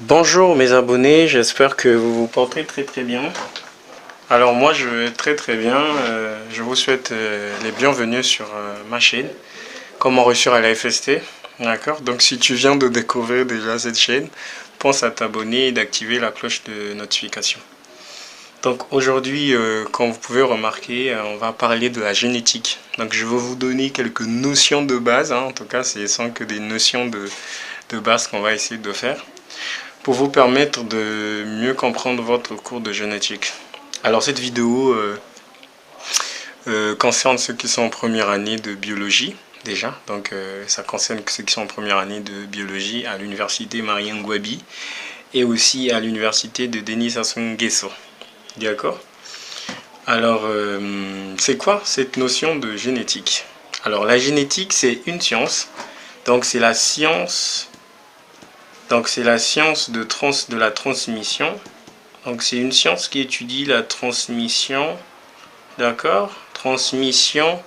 Bonjour mes abonnés, j'espère que vous vous portez très bien. Alors moi je vais très bien, je vous souhaite les bienvenus sur ma chaîne, comment réussir à la FST, d'accord? Donc si tu viens de découvrir déjà cette chaîne, pense à t'abonner et d'activer la cloche de notification. Donc aujourd'hui, comme vous pouvez remarquer, on va parler de la génétique. Donc je vais vous donner quelques notions de base, hein. En tout cas ce sont que des notions de base qu'on va essayer de faire, pour vous permettre de mieux comprendre votre cours de génétique. Alors cette vidéo concerne ceux qui sont en première année de biologie déjà, donc ça concerne ceux qui sont en première année de biologie à l'université Marien Ngouabi et aussi à l'université de Denis Sassou Nguesso. D'accord? Alors c'est quoi cette notion de génétique? Alors la génétique c'est une science, donc c'est la science de la transmission. Donc c'est une science qui étudie la transmission, d'accord? Transmission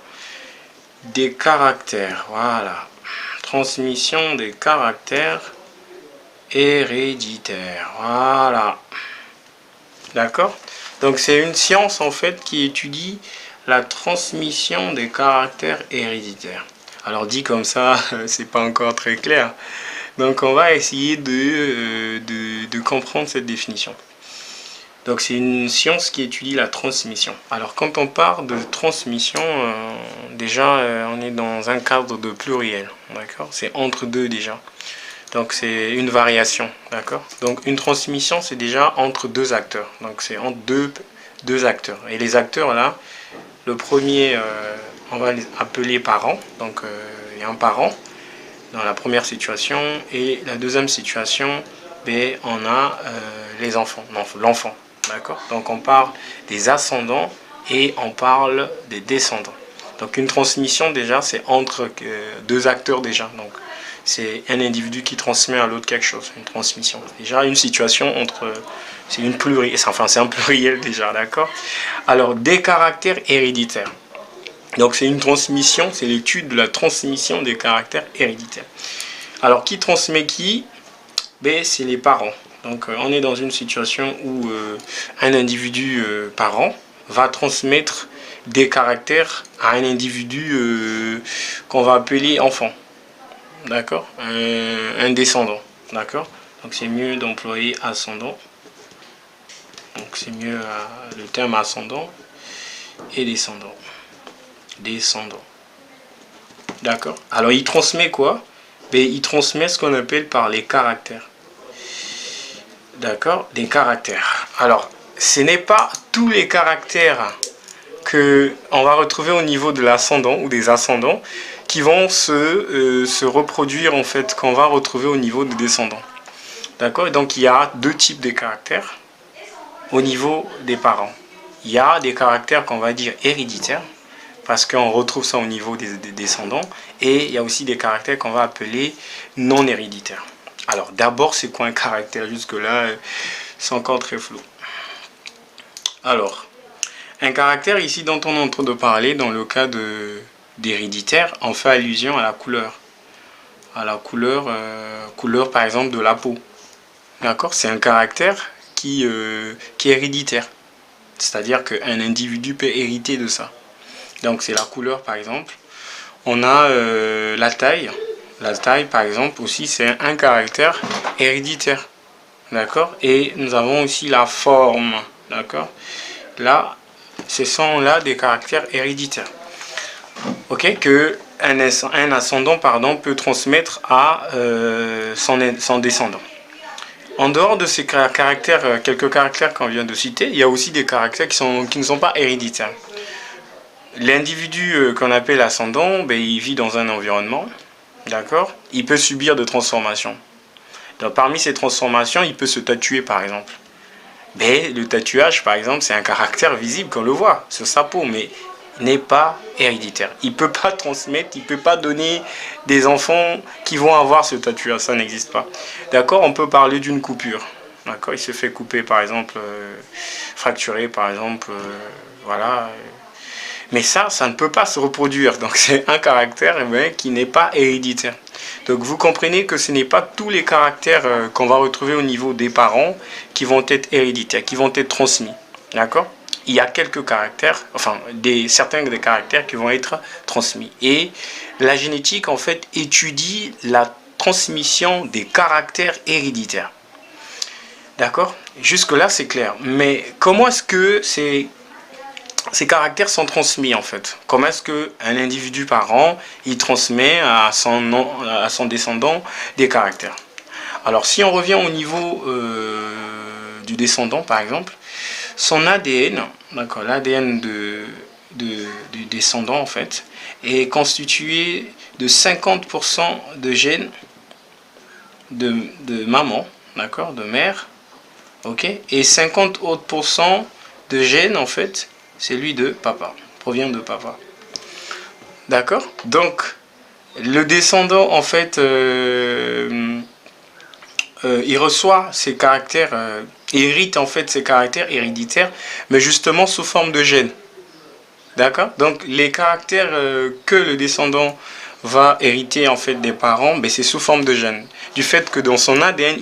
des caractères, voilà. Transmission des caractères héréditaires, voilà. D'accord? Donc c'est une science en fait qui étudie la transmission des caractères héréditaires. Alors dit comme ça, c'est pas encore très clair. Donc on va essayer de comprendre cette définition. Donc c'est une science qui étudie la transmission. Alors quand on parle de transmission, déjà on est dans un cadre de pluriel, d'accord? C'est entre deux déjà. Donc c'est une variation, d'accord? Donc une transmission c'est déjà entre deux acteurs. Donc c'est entre deux acteurs. Et les acteurs là, le premier on va les appeler parents. Donc il y a un parent dans la première situation, et la deuxième situation, ben, on a les enfants, l'enfant, d'accord? Donc on parle des ascendants et on parle des descendants. Donc une transmission déjà, c'est entre deux acteurs déjà. Donc c'est un individu qui transmet à l'autre quelque chose, une transmission. Déjà une situation entre, c'est une pluriel, enfin c'est un pluriel déjà, d'accord? Alors des caractères héréditaires. Donc c'est une transmission, c'est l'étude de la transmission des caractères héréditaires. Alors qui transmet qui? Ben, c'est les parents. Donc on est dans une situation où un individu parent va transmettre des caractères à un individu qu'on va appeler enfant. D'accord? Un descendant. D'accord? Donc c'est mieux d'employer ascendant. Donc c'est mieux le terme ascendant et descendant. Descendant. D'accord? Alors il transmet quoi? Ben, il transmet ce qu'on appelle par les caractères. D'accord? Des caractères. Alors, ce n'est pas tous les caractères que on va retrouver au niveau de l'ascendant ou des ascendants qui vont se reproduire en fait, qu'on va retrouver au niveau des descendants. D'accord? Donc il y a deux types de caractères au niveau des parents. Il y a des caractères qu'on va dire héréditaires, parce qu'on retrouve ça au niveau des descendants, et il y a aussi des caractères qu'on va appeler non héréditaires. Alors d'abord, c'est quoi un caractère? Jusque-là, c'est encore très flou. Alors, un caractère ici dont on est en train de parler, dans le cas d'héréditaire, on fait allusion à la couleur. À la couleur, couleur par exemple de la peau. D'accord? C'est un caractère qui est héréditaire. C'est-à-dire qu'un individu peut hériter de ça. Donc c'est la couleur par exemple. On a la taille. La taille par exemple aussi, c'est un caractère héréditaire. D'accord? Et nous avons aussi la forme. D'accord? Là, ce sont là des caractères héréditaires. Ok? Que un ascendant pardon, peut transmettre à son descendant. En dehors de ces caractères, quelques caractères qu'on vient de citer, il y a aussi des caractères qui ne sont pas héréditaires. L'individu qu'on appelle ascendant, ben, il vit dans un environnement, d'accord? Il peut subir des transformations. Donc, parmi ces transformations, il peut se tatouer par exemple. Mais le tatouage, par exemple, c'est un caractère visible qu'on le voit sur sa peau, mais n'est pas héréditaire. Il ne peut pas transmettre, il ne peut pas donner des enfants qui vont avoir ce tatouage, ça n'existe pas. D'accord? On peut parler d'une coupure. D'accord? Il se fait couper, par exemple, fracturer, par exemple, voilà. Mais ça ne peut pas se reproduire. Donc c'est un caractère qui n'est pas héréditaire. Donc vous comprenez que ce n'est pas tous les caractères qu'on va retrouver au niveau des parents qui vont être héréditaires, qui vont être transmis. D'accord? Il y a quelques caractères, enfin certains des caractères qui vont être transmis. Et la génétique en fait étudie la transmission des caractères héréditaires. D'accord? Jusque-là c'est clair. Mais comment est-ce que ces caractères sont transmis en fait? Comment est-ce qu'un individu par an, il transmet à son descendant des caractères? Alors si on revient au niveau du descendant par exemple, son ADN, d'accord, l'ADN du descendant en fait, est constitué de 50% de gènes de maman, d'accord, de mère, ok, et 50 autres % de gènes en fait, c'est lui de papa, provient de papa. D'accord? Donc, le descendant, en fait, il reçoit ses caractères, hérite en fait ses caractères héréditaires, mais justement sous forme de gènes. D'accord? Donc, les caractères que le descendant va hériter en fait des parents, ben, c'est sous forme de gènes. Du fait que dans son ADN,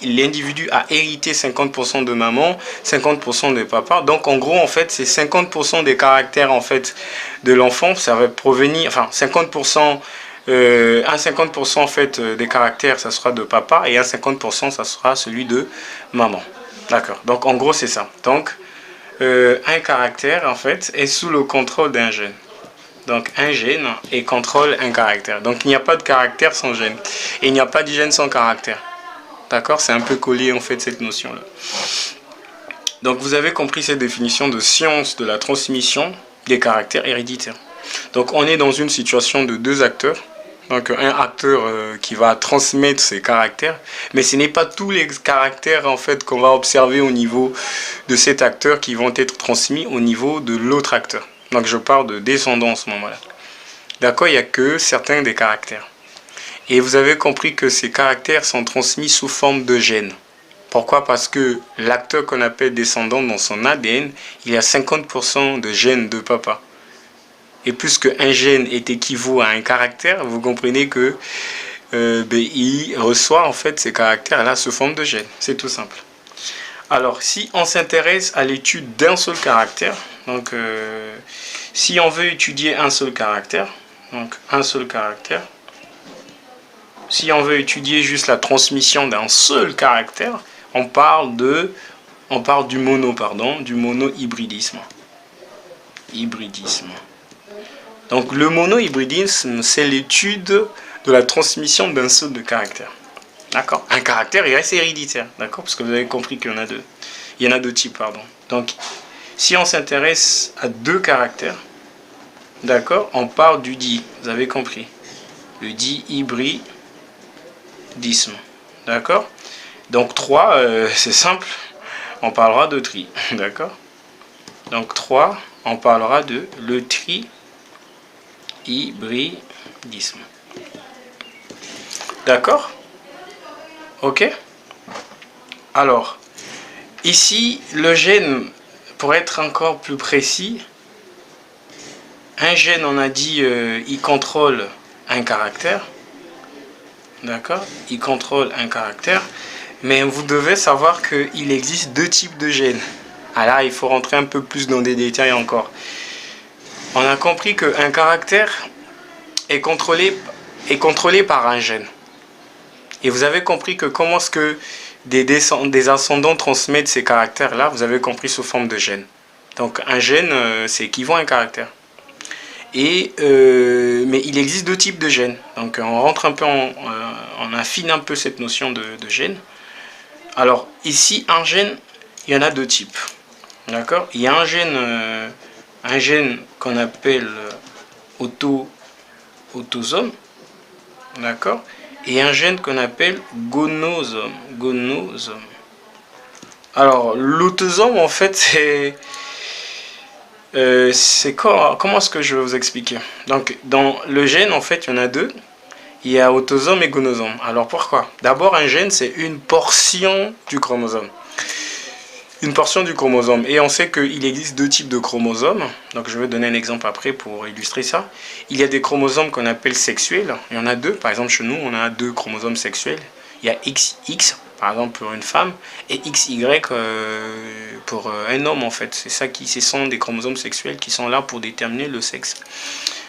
l'individu a hérité 50% de maman, 50% de papa. Donc en gros, en fait, c'est 50% des caractères en fait de l'enfant, ça va provenir, enfin 50%, un 50% en fait des caractères, ça sera de papa, et un 50% ça sera celui de maman. D'accord. Donc en gros, c'est ça. Donc un caractère en fait est sous le contrôle d'un gène. Donc un gène et contrôle un caractère. Donc il n'y a pas de caractère sans gène. Et il n'y a pas de gène sans caractère. D'accord? C'est un peu collé en fait cette notion-là. Donc vous avez compris cette définition de science de la transmission des caractères héréditaires. Donc on est dans une situation de deux acteurs. Donc un acteur qui va transmettre ses caractères. Mais ce n'est pas tous les caractères en fait qu'on va observer au niveau de cet acteur qui vont être transmis au niveau de l'autre acteur. Donc je parle de descendants en ce moment-là. D'accord, il n'y a que certains des caractères. Et vous avez compris que ces caractères sont transmis sous forme de gènes. Pourquoi? Parce que l'acteur qu'on appelle descendant dans son ADN, il y a 50% de gènes de papa. Et puisque un gène est équivaut à un caractère, vous comprenez que il reçoit en fait ces caractères-là sous forme de gènes. C'est tout simple. Alors, si on s'intéresse à l'étude d'un seul caractère, donc si on veut étudier un seul caractère, donc un seul caractère, si on veut étudier juste la transmission d'un seul caractère, on parle du monohybridisme. Hybridisme. Donc le monohybridisme, c'est l'étude de la transmission d'un seul de caractère. D'accord? Un caractère, il reste héréditaire. D'accord? Parce que vous avez compris qu'il y en a deux. Il y en a deux types, pardon. Donc, si on s'intéresse à deux caractères, d'accord, on parle du di. Vous avez compris? Le dihybridisme. D'accord? Donc, 3, c'est simple. On parlera de tri. D'accord? Donc, 3, on parlera de le tri-hybridisme. D'accord? Ok? Alors, ici, le gène, pour être encore plus précis, un gène, on a dit, il contrôle un caractère. D'accord? Il contrôle un caractère. Mais vous devez savoir qu'il existe deux types de gènes. Alors, il faut rentrer un peu plus dans des détails encore. On a compris qu'un caractère est contrôlé par un gène. Et vous avez compris que comment est-ce que des ascendants transmettent ces caractères-là, vous avez compris sous forme de gène. Donc un gène, c'est équivalent à un caractère. Mais il existe deux types de gènes. Donc on rentre un peu, on affine un peu cette notion de gène. Alors ici, un gène, il y en a deux types. D'accord? Il y a un gène qu'on appelle autosome. D'accord? Et un gène qu'on appelle gonosome. Alors, l'autosome, en fait, c'est comment est-ce que je vais vous expliquer? Donc, dans le gène, en fait, il y en a deux. Il y a autosome et gonosome. Alors, pourquoi? D'abord, un gène, c'est une portion du chromosome. une portion du chromosome. Et on sait qu'il existe deux types de chromosomes. Donc je vais donner un exemple après pour illustrer ça. Il y a des chromosomes qu'on appelle sexuels. Il y en a deux. Par exemple, chez nous, on a deux chromosomes sexuels. Il y a XX, par exemple, pour une femme, et XY pour un homme, en fait. C'est ça ce sont des chromosomes sexuels qui sont là pour déterminer le sexe.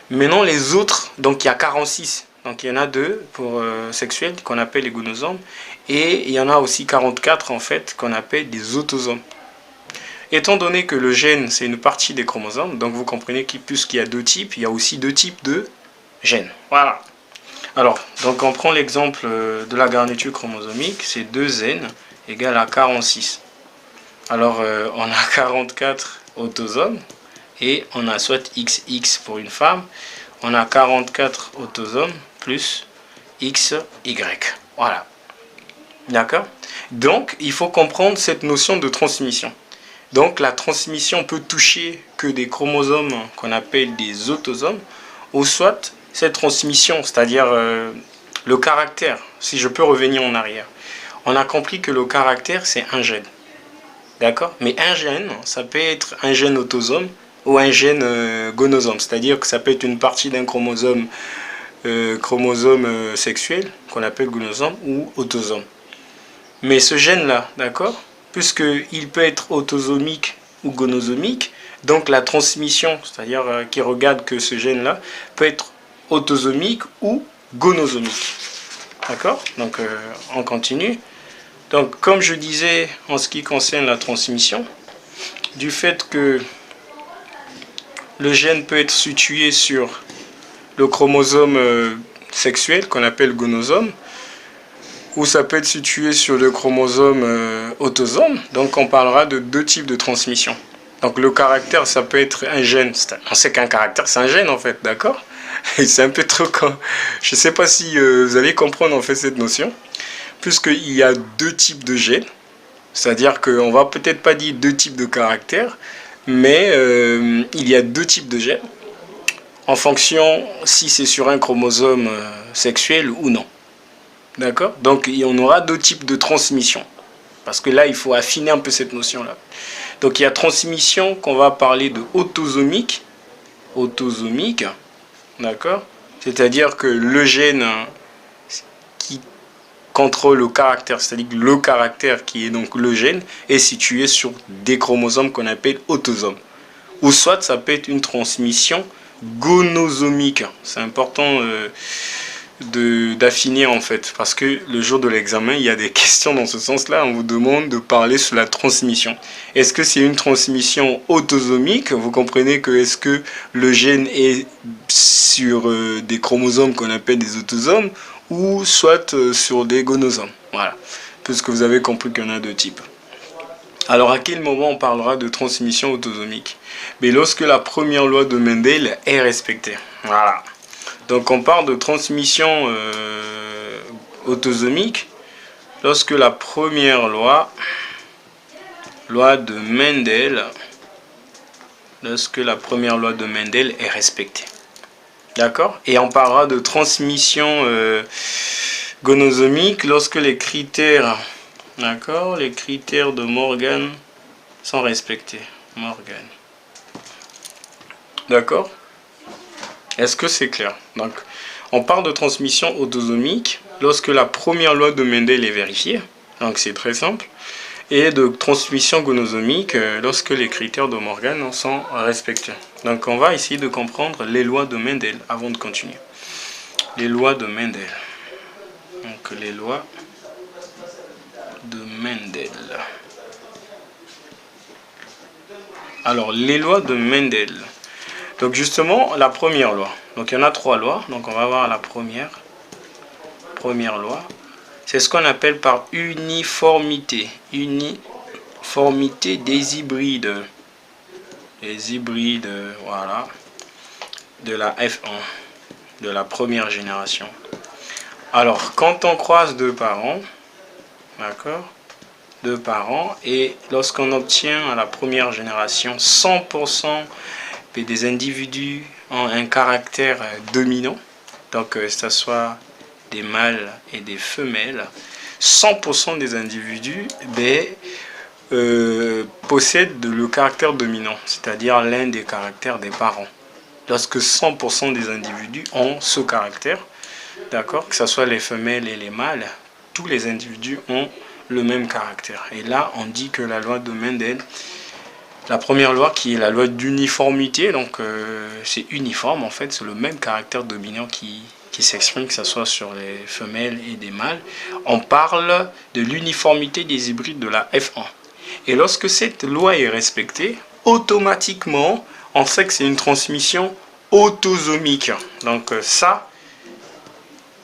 Maintenant, les autres, donc il y a 46. Donc il y en a deux pour sexuels qu'on appelle les gonosomes. Et il y en a aussi 44 en fait qu'on appelle des autosomes. Étant donné que le gène c'est une partie des chromosomes, donc vous comprenez que puisqu'il y a deux types, il y a aussi deux types de gènes. Voilà. Alors, donc on prend l'exemple de la garniture chromosomique, c'est 2N égale à 46. Alors on a 44 autosomes et on a soit XX pour une femme, on a 44 autosomes plus XY. Voilà. D'accord? Donc, il faut comprendre cette notion de transmission. Donc, la transmission peut toucher que des chromosomes qu'on appelle des autosomes, ou soit cette transmission, c'est-à-dire le caractère. Si je peux revenir en arrière. On a compris que le caractère, c'est un gène. D'accord? Mais un gène, ça peut être un gène autosome ou un gène gonosome. C'est-à-dire que ça peut être une partie d'un chromosome sexuel, qu'on appelle gonosome, ou autosome. Mais ce gène-là, d'accord, puisqu'il peut être autosomique ou gonosomique, donc la transmission, c'est-à-dire qui regarde que ce gène-là, peut être autosomique ou gonosomique. D'accord? Donc on continue. Donc comme je disais en ce qui concerne la transmission, du fait que le gène peut être situé sur le chromosome sexuel qu'on appelle gonosome, ou ça peut être situé sur le chromosome autosome. Donc on parlera de deux types de transmission. Donc le caractère, ça peut être un gène. On sait qu'un caractère, c'est un gène en fait, d'accord? C'est un peu trop... Je ne sais pas si vous allez comprendre en fait cette notion. Puisqu'il y a deux types de gènes. C'est-à-dire qu'on va peut-être pas dire deux types de caractères, mais il y a deux types de gènes en fonction si c'est sur un chromosome sexuel ou non. D'accord? Donc, on aura deux types de transmission. Parce que là, il faut affiner un peu cette notion-là. Donc, il y a transmission qu'on va parler de autosomique. Autosomique. D'accord? C'est-à-dire que le gène qui contrôle le caractère, c'est-à-dire que le caractère qui est donc le gène, est situé sur des chromosomes qu'on appelle autosomes. Ou soit, ça peut être une transmission gonosomique. C'est important d'affiner en fait, parce que le jour de l'examen il y a des questions dans ce sens là, on vous demande de parler sur la transmission. Est-ce que c'est une transmission autosomique? Vous comprenez que est-ce que le gène est sur des chromosomes qu'on appelle des autosomes, ou soit sur des gonosomes? Voilà, puisque vous avez compris qu'il y en a deux types. Alors à quel moment on parlera de transmission autosomique? Mais lorsque la première loi de Mendel est respectée. Voilà. Donc on parle de transmission autosomique lorsque la première loi de Mendel, est respectée. D'accord? Et on parlera de transmission gonosomique lorsque les critères, d'accord, les critères de Morgan sont respectés. Morgan. D'accord? Est-ce que c'est clair? Donc, on parle de transmission autosomique lorsque la première loi de Mendel est vérifiée. Donc, c'est très simple. Et de transmission gonosomique lorsque les critères de Morgan sont respectés. Donc, on va essayer de comprendre les lois de Mendel avant de continuer. Les lois de Mendel. Donc, les lois de Mendel. Alors, les lois de Mendel. Donc justement, la première loi. Donc il y en a trois lois. Donc on va voir la première loi. C'est ce qu'on appelle par uniformité. Uniformité des hybrides. Les hybrides, voilà. De la F1. De la première génération. Alors, quand on croise deux parents, d'accord, deux parents, et lorsqu'on obtient à la première génération 100% des individus ont un caractère dominant, donc que ce soit des mâles et des femelles, 100% des individus possède le caractère dominant, c'est-à-dire l'un des caractères des parents. Lorsque 100% des individus ont ce caractère, d'accord, que ce soit les femelles et les mâles, tous les individus ont le même caractère. Et là, on dit que la loi de Mendel, la première loi qui est la loi d'uniformité, donc c'est uniforme en fait, c'est le même caractère dominant qui s'exprime, que ce soit sur les femelles et des mâles. On parle de l'uniformité des hybrides de la F1. Et lorsque cette loi est respectée, automatiquement, on sait que c'est une transmission autosomique. Donc ça,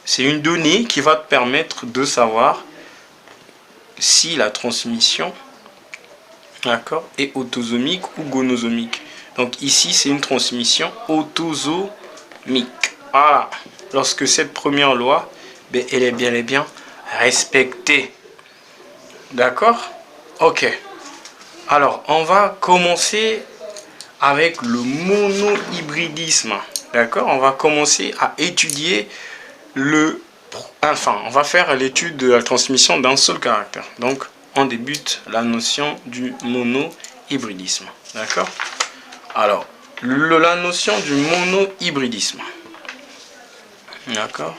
c'est une donnée qui va te permettre de savoir si la transmission, d'accord, est autosomique ou gonosomique. Donc ici, c'est une transmission autosomique. Voilà. Lorsque cette première loi, ben, elle est bien et bien respectée. D'accord? Ok. Alors, on va commencer avec le monohybridisme. D'accord? On va commencer à étudier on va faire l'étude de la transmission d'un seul caractère. Donc, on débute la notion du monohybridisme. D'accord? Alors, la notion du monohybridisme. D'accord?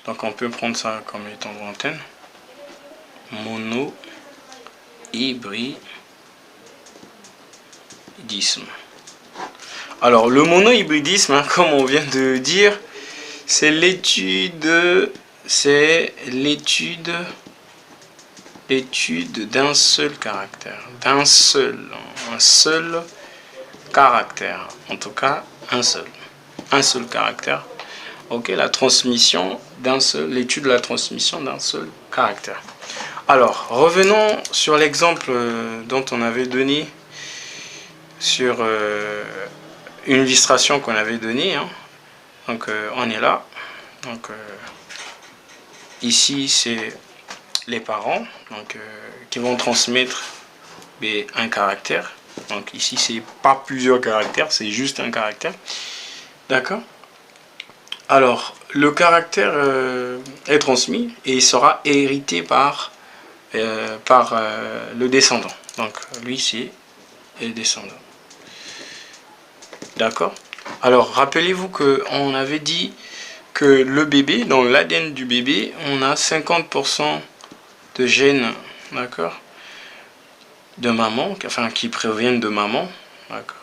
Donc, on peut prendre ça comme étant d'antenne. Monohybridisme. Alors, le monohybridisme, hein, comme on vient de dire, c'est l'étude d'un seul caractère, un seul caractère, en tout cas un seul caractère. Ok, la transmission l'étude de la transmission d'un seul caractère. Alors, revenons sur l'exemple dont on avait donné sur une illustration qu'on avait donnée. Hein. Donc, on est là. Donc, ici, c'est les parents donc, qui vont transmettre un caractère. Donc, ici, c'est pas plusieurs caractères, c'est juste un caractère. D'accord? Alors, le caractère est transmis et il sera hérité par le descendant. Donc, lui, c'est le descendant. D'accord? Alors, rappelez-vous qu'on avait dit que le bébé, dans l'ADN du bébé, on a 50% de gènes, d'accord, de maman, enfin, qui proviennent de maman, d'accord.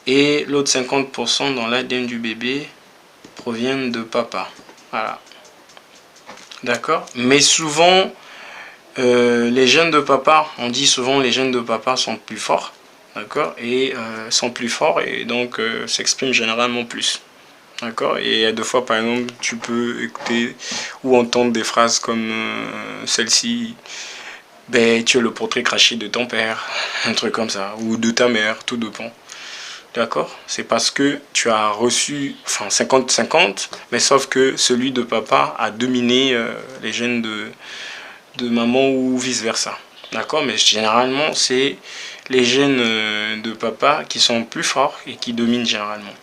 Et l'autre 50% dans l'ADN du bébé proviennent de papa. Voilà. D'accord? Mais souvent, les gènes de papa, on dit souvent les gènes de papa sont plus forts. D'accord? Et sont plus forts et donc s'expriment généralement plus. D'accord? Et deux fois, par exemple, tu peux écouter ou entendre des phrases comme celle-ci. Ben, tu es le portrait craché de ton père. Un truc comme ça. Ou de ta mère, tout dépend. D'accord? C'est parce que tu as reçu, enfin 50-50, mais sauf que celui de papa a dominé les gènes de maman ou vice-versa. D'accord? Mais généralement, c'est les gènes de papa qui sont plus forts et qui dominent généralement.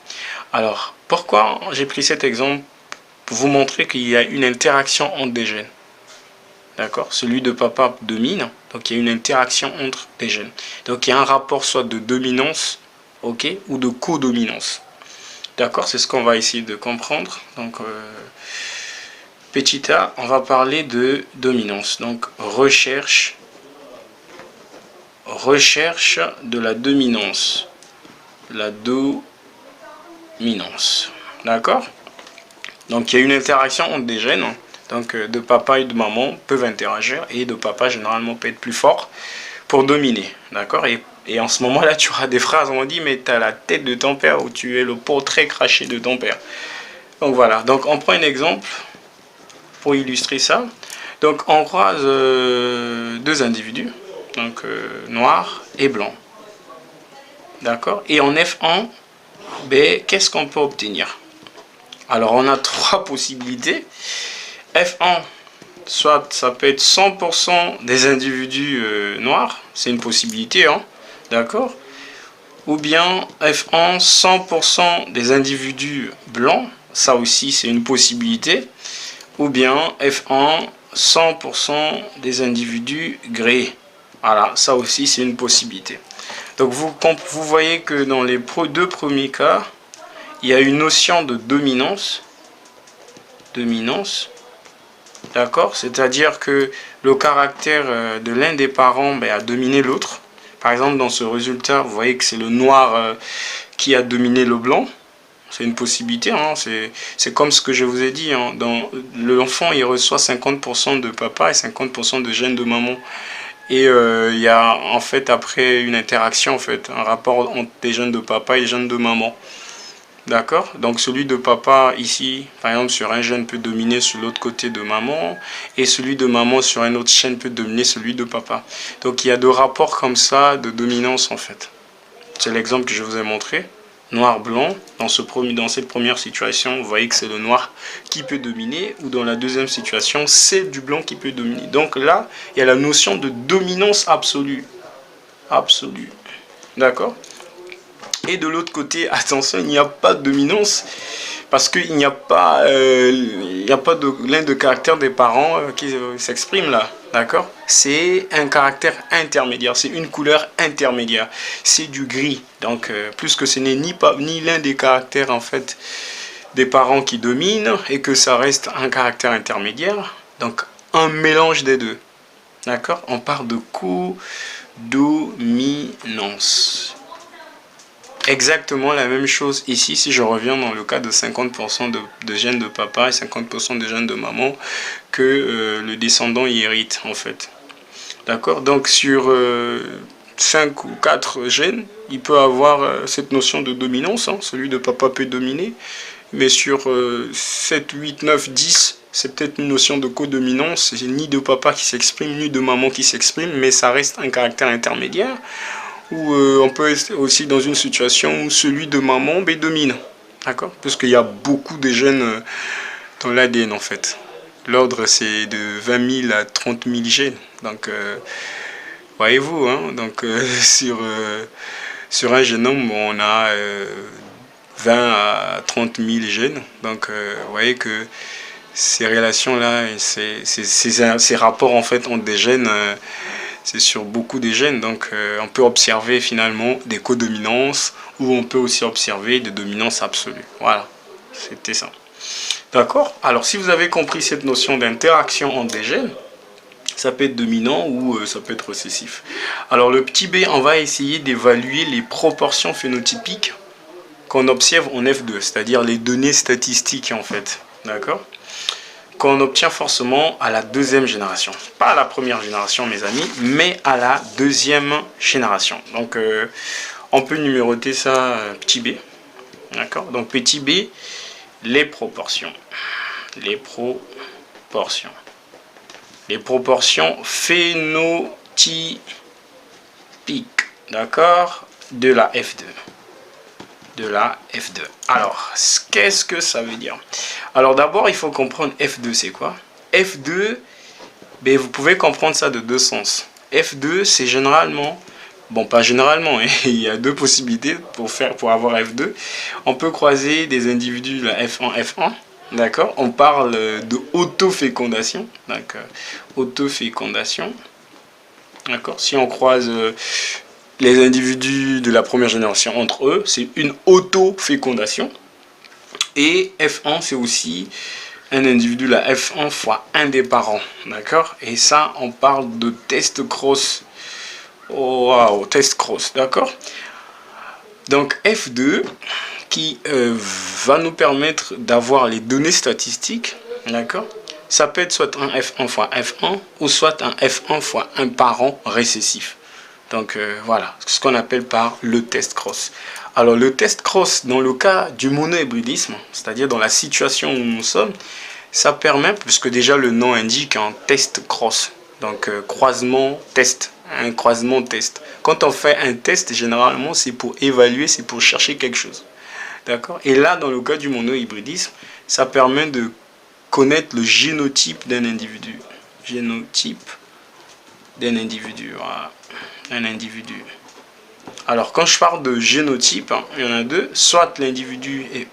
Alors, pourquoi j'ai pris cet exemple? Pour vous montrer qu'il y a une interaction entre des gènes. D'accord? Celui de papa domine, donc il y a une interaction entre des gènes. Donc il y a un rapport soit de dominance, ok, ou de codominance. D'accord? C'est ce qu'on va essayer de comprendre. Donc, petit a, on va parler de dominance. Donc, recherche de la dominance. La dominance. D'accord? Donc, il y a une interaction entre des gènes. Donc, de papa et de maman peuvent interagir. Et de papa, généralement, peut être plus fort pour dominer. D'accord? Et en ce moment-là, tu auras des phrases, on dit, mais tu as la tête de ton père ou tu es le portrait craché de ton père. Donc, voilà. Donc, on prend un exemple pour illustrer ça. Donc, on croise deux individus, donc noir et blanc. D'accord? Et en F1, ben, qu'est-ce qu'on peut obtenir? Alors, on a trois possibilités. F1, soit ça peut être 100% des individus noirs, c'est une possibilité, hein, d'accord? Ou bien F1, 100% des individus blancs, ça aussi c'est une possibilité. Ou bien F1, 100% des individus gris. Voilà, ça aussi c'est une possibilité. Donc vous voyez que dans les deux premiers cas, il y a une notion de dominance. D'accord? C'est-à-dire que le caractère de l'un des parents a dominé l'autre. Par exemple, dans ce résultat, vous voyez que c'est le noir qui a dominé le blanc. C'est une possibilité, hein. C'est comme ce que je vous ai dit, hein. L'enfant, il reçoit 50% de papa et 50% de gènes de maman. Et il y a en fait après une interaction, en fait, un rapport entre les gènes de papa et les gènes de maman. D'accord? Donc celui de papa ici, par exemple, sur un gène peut dominer sur l'autre côté de maman, et celui de maman sur un autre gène peut dominer celui de papa. Donc il y a deux rapports comme ça de dominance en fait. C'est l'exemple que je vous ai montré. Noir-blanc, dans cette première situation, vous voyez que c'est le noir qui peut dominer, ou dans la deuxième situation, c'est du blanc qui peut dominer. Donc là, il y a la notion de dominance absolue. Absolue. D'accord? Et de l'autre côté, attention, il n'y a pas de dominance parce qu'il n'y a pas, de l'un de caractère des parents qui s'exprime là, d'accord? C'est un caractère intermédiaire, c'est une couleur intermédiaire, c'est du gris. Donc, plus que ce n'est ni l'un des caractères en fait des parents qui dominent et que ça reste un caractère intermédiaire, donc un mélange des deux, d'accord? On parle de codominance. Exactement la même chose ici, si je reviens dans le cas de 50% de gènes de papa et 50% de gènes de maman que le descendant y hérite en fait. D'accord? Donc sur 5 ou 4 gènes, il peut avoir cette notion de dominance, hein. Celui de papa peut dominer, mais sur 7, 8, 9, 10, c'est peut-être une notion de codominance, c'est ni de papa qui s'exprime, ni de maman qui s'exprime, mais ça reste un caractère intermédiaire. Ou on peut être aussi dans une situation où celui de maman domine, d'accord? Parce qu'il y a beaucoup de gènes dans l'ADN en fait. L'ordre c'est de 20 000 à 30 000 gènes. Donc, voyez-vous, hein? Donc, sur un génome, on a 20 à 30 000 gènes. Donc, vous voyez que ces relations-là, ces rapports en fait entre des gènes, c'est sur beaucoup de gènes, donc on peut observer finalement des codominances ou on peut aussi observer des dominances absolues. Voilà, c'était ça. D'accord? Alors si vous avez compris cette notion d'interaction entre des gènes, ça peut être dominant ou ça peut être récessif. Alors le petit b, on va essayer d'évaluer les proportions phénotypiques qu'on observe en F2, c'est-à-dire les données statistiques en fait. D'accord? Qu'on obtient forcément à la deuxième génération. Pas à la première génération, mes amis, mais à la deuxième génération. Donc, on peut numéroter ça petit b. D'accord? Donc, petit b, les proportions. Les proportions. Les proportions phénotypiques. D'accord? De la F2. De la F2. Alors, qu'est-ce que ça veut dire? Alors d'abord, il faut comprendre F2, c'est quoi? F2, ben, vous pouvez comprendre ça de deux sens. F2, c'est généralement, bon pas généralement, hein, il y a deux possibilités pour avoir F2. On peut croiser des individus de la F1, F1, d'accord? On parle de autofécondation, donc autofécondation, d'accord? Si on croise les individus de la première génération entre eux, c'est une autofécondation. Et F1, c'est aussi un individu, la F1 fois un des parents. D'accord? Et ça, on parle de test cross. Oh, wow, test cross. D'accord? Donc F2 qui va nous permettre d'avoir les données statistiques. D'accord? Ça peut être soit un F1 fois F1 ou soit un F1 fois un parent récessif. Donc voilà, ce qu'on appelle par le test cross. Alors le test cross, dans le cas du monohybridisme, c'est-à-dire dans la situation où nous sommes, ça permet, puisque déjà le nom indique un test cross, donc croisement test, un croisement test. Quand on fait un test, généralement c'est pour évaluer, c'est pour chercher quelque chose. D'accord? Et là, dans le cas du monohybridisme, ça permet de connaître le génotype d'un individu. Génotype d'un individu, voilà. Un individu. Alors, quand je parle de génotype, hein, il y en a deux. Soit l'individu est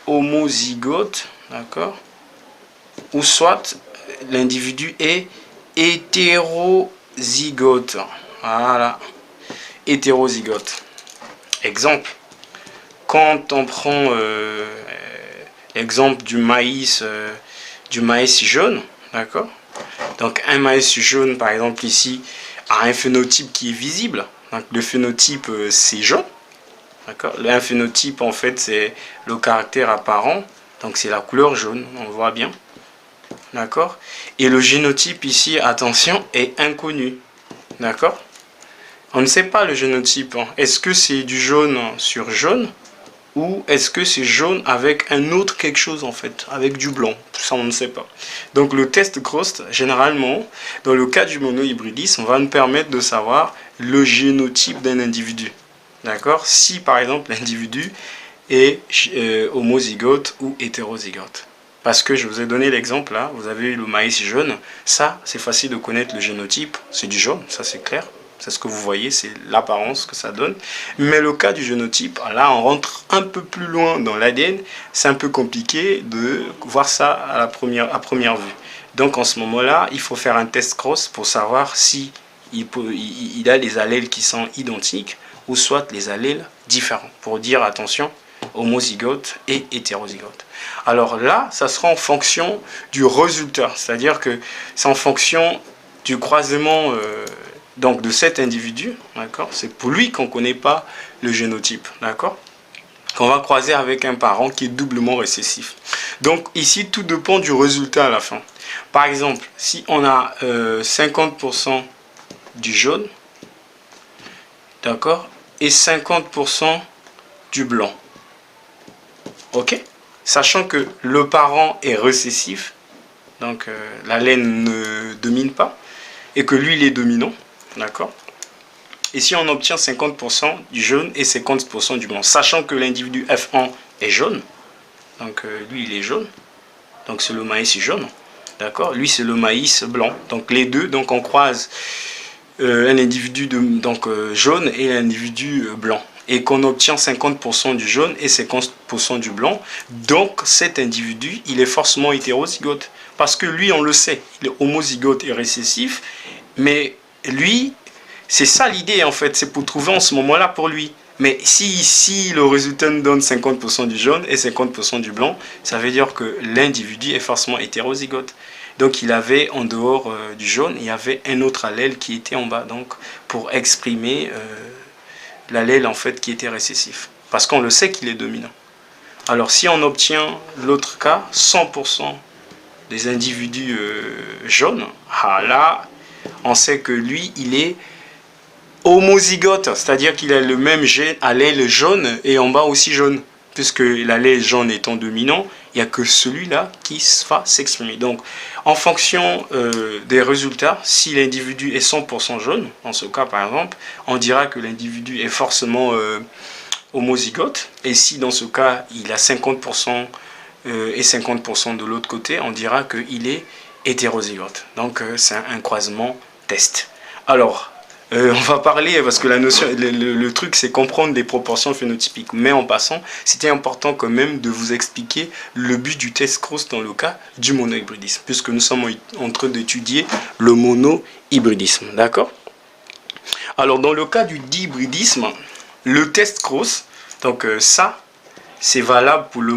homozygote, d'accord? Ou soit l'individu est hétérozygote. homozygote. Voilà. Hétérozygote. Exemple. Quand on prend l'exemple du maïs jaune, d'accord? Donc un maïs jaune, par exemple ici, a un phénotype qui est visible. Donc le phénotype c'est jaune, d'accord? Un phénotype en fait c'est le caractère apparent, donc c'est la couleur jaune, on voit bien, d'accord? Et le génotype ici, attention, est inconnu, d'accord? On ne sait pas le génotype. Est-ce que c'est du jaune sur jaune? Ou est-ce que c'est jaune avec un autre quelque chose en fait, avec du blanc? Ça on ne sait pas. Donc le test Crost, généralement, dans le cas du monohybridisme, on va nous permettre de savoir le génotype d'un individu. D'accord? Si par exemple l'individu est homozygote ou hétérozygote. Parce que je vous ai donné l'exemple là, vous avez le maïs jaune, ça c'est facile de connaître le génotype, c'est du jaune, ça c'est clair. C'est ce que vous voyez, c'est l'apparence que ça donne. Mais le cas du génotype, là, on rentre un peu plus loin dans l'ADN. C'est un peu compliqué de voir ça à première vue. Donc, en ce moment-là, il faut faire un test cross pour savoir si il a les allèles qui sont identiques ou soit les allèles différents. Pour dire, attention, homozygote et hétérozygote. Alors là, ça sera en fonction du résultat. C'est-à-dire que c'est en fonction du croisement donc de cet individu, d'accord? C'est pour lui qu'on ne connaît pas le génotype, d'accord? Qu'on va croiser avec un parent qui est doublement récessif. Donc ici, tout dépend du résultat à la fin. Par exemple, si on a 50% du jaune, d'accord? Et 50% du blanc. Ok? Sachant que le parent est récessif, donc la laine ne domine pas, et que lui, il est dominant. D'accord? Et si on obtient 50% du jaune et 50% du blanc, sachant que l'individu F1 est jaune, donc lui il est jaune, donc c'est le maïs jaune, d'accord? Lui c'est le maïs blanc, donc les deux, donc on croise un individu jaune et un individu blanc, et qu'on obtient 50% du jaune et 50% du blanc, donc cet individu il est forcément hétérozygote, parce que lui on le sait, il est homozygote et récessif, mais lui, c'est ça l'idée en fait, c'est pour trouver en ce moment-là pour lui. Mais si ici le résultat nous donne 50% du jaune et 50% du blanc, ça veut dire que l'individu est forcément hétérozygote. Donc il avait en dehors du jaune, il y avait un autre allèle qui était en bas, donc pour exprimer l'allèle en fait qui était récessif. Parce qu'on le sait qu'il est dominant. Alors si on obtient l'autre cas, 100% des individus jaunes, ah là, on sait que lui, il est homozygote, c'est-à-dire qu'il a le même gène, allèle jaune et en bas aussi jaune. Puisque l'allèle jaune étant dominant, il n'y a que celui-là qui va s'exprimer. Donc, en fonction des résultats, si l'individu est 100% jaune, en ce cas par exemple, on dira que l'individu est forcément homozygote. Et si dans ce cas, il a 50% et 50% de l'autre côté, on dira qu'il est hétérozygote. Donc, c'est un croisement test. Alors, on va parler, parce que la notion, le truc c'est comprendre des proportions phénotypiques, mais en passant, c'était important quand même de vous expliquer le but du test cross dans le cas du monohybridisme, puisque nous sommes en train d'étudier le monohybridisme, d'accord? Alors dans le cas du dihybridisme, le test cross, donc ça, c'est valable pour le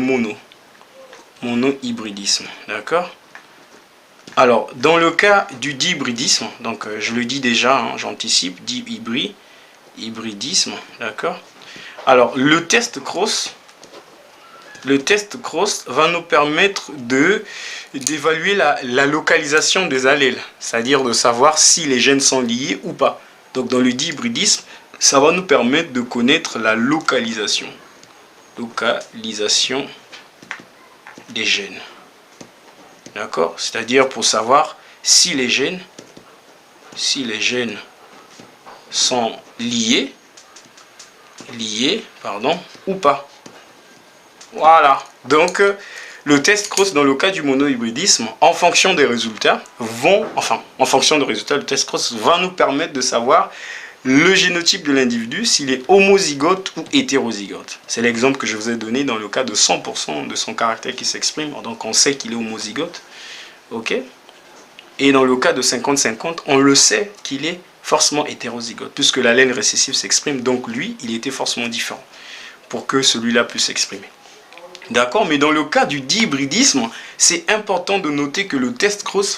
monohybridisme, d'accord? Alors, dans le cas du dihybridisme, donc je le dis déjà, hein, j'anticipe, dihybridisme, d'accord? Alors, le test cross va nous permettre d'évaluer la localisation des allèles, c'est-à-dire de savoir si les gènes sont liés ou pas. Donc, dans le dihybridisme, ça va nous permettre de connaître la localisation des gènes. D'accord? C'est-à-dire pour savoir si les gènes sont liés ou pas. Voilà. Donc, le test cross dans le cas du monohybridisme, en fonction des résultats, le test cross va nous permettre de savoir le génotype de l'individu, s'il est homozygote ou hétérozygote. C'est l'exemple que je vous ai donné dans le cas de 100% de son caractère qui s'exprime. Donc on sait qu'il est homozygote. Ok. Et dans le cas de 50-50, on le sait qu'il est forcément hétérozygote, puisque l'allèle récessif s'exprime, donc lui, il était forcément différent, pour que celui-là puisse s'exprimer. D'accord, mais dans le cas du dihybridisme, c'est important de noter que le test Cross